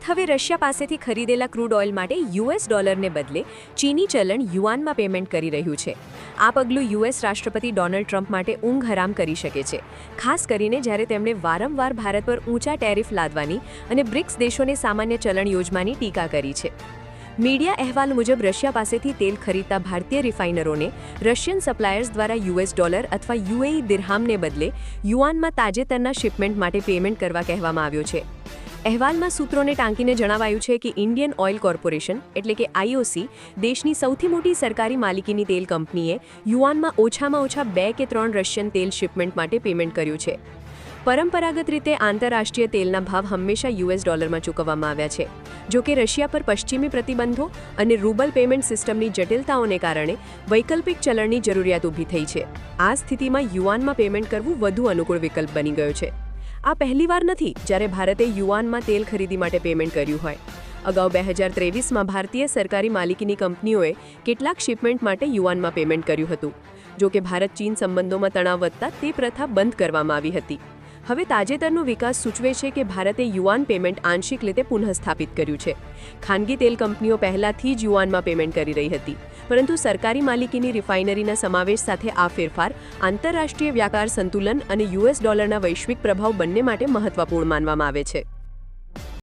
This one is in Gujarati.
ભારત હવે રશિયા પાસેથી ખરીદેલા ક્રૂડ ઓઇલ માટે યુએસ ડોલરને બદલે ચીની ચલણ યુઆનમાં પેમેન્ટ કરી રહ્યું છે. આ પગલું યુએસ રાષ્ટ્રપતિ ડોનાલ્ડ ટ્રમ્પ માટે ઊંઘ હરામ કરી શકે છે, ખાસ કરીને જ્યારે તેમણે વારંવાર ભારત પર ઊંચા ટેરિફ લાદવાની અને બ્રિક્સ દેશોને સામાન્ય ચલણ યોજવાની ટીકા કરી છે. મીડિયા અહેવાલ મુજબ રશિયા પાસેથી તેલ ખરીદતા ભારતીય રિફાઇનરોને રશિયન સપ્લાયર્સ દ્વારા યુએસ ડોલર અથવા યુએઈ દિરહામને બદલે યુઆનમાં તાજેતરના શિપમેન્ટ માટે પેમેન્ટ કરવા કહેવામાં આવ્યો છે. અહેવાલમાં સૂત્રોને ટાંકીને જણાવાયું છે કે ઇન્ડિયન ઓઇલ કોર્પોરેશન એટલે કે આઈઓસી દેશની સૌથી મોટી સરકારી માલિકીની તેલ કંપનીએ યુઆનમાં ઓછામાં ઓછા 2 કે 3 રશિયન તેલ શિપમેન્ટ માટે પેમેન્ટ કર્યું છે. પરંપરાગત રીતે આંતરરાષ્ટ્રીય તેલના ભાવ હંમેશા યુએસ ડોલરમાં ચૂકવવામાં આવ્યા છે. જો કે રશિયા પર પશ્ચિમી પ્રતિબંધો અને રૂબલ પેમેન્ટ સિસ્ટમની જટિલતાઓને કારણે વૈકલ્પિક ચલણની જરૂરિયાત ઊભી થઈ છે. આ સ્થિતિમાં યુઆનમાં પેમેન્ટ કરવું વધુ અનુકૂળ વિકલ્પ બની ગયો છે. આ પહેલીવાર નથી જ્યારે ભારતે યુઆનમાં તેલ ખરીદી માટે પેમેન્ટ કર્યું હોય. અગાઉ 2023માં ભારતીય સરકારી માલિકીની કંપનીઓએ કેટલાક શિપમેન્ટ માટે યુઆનમાં પેમેન્ટ કર્યું હતું. જો કે ભારત ચીન સંબંધોમાં તણાવ વધતા તે પ્રથા બંધ કરવામાં આવી હતી. હવે તાજેતરનો વિકાસ સૂચવે છે કે ભારતે યુઆન પેમેન્ટ આંશિક રીતે પુનઃસ્થાપિત કર્યું છે. ખાનગી તેલ કંપનીઓ પહેલાથી જ યુઆનમાં પેમેન્ટ કરી રહી હતી, પરંતુ સરકારી માલિકીની રિફાઇનરીના સમાવેશ સાથે આ ફેરફાર આંતરરાષ્ટ્રીય વ્યાપાર સંતુલન અને યુએસ ડોલરના વૈશ્વિક પ્રભાવ બંને માટે મહત્વપૂર્ણ માનવામાં આવે છે.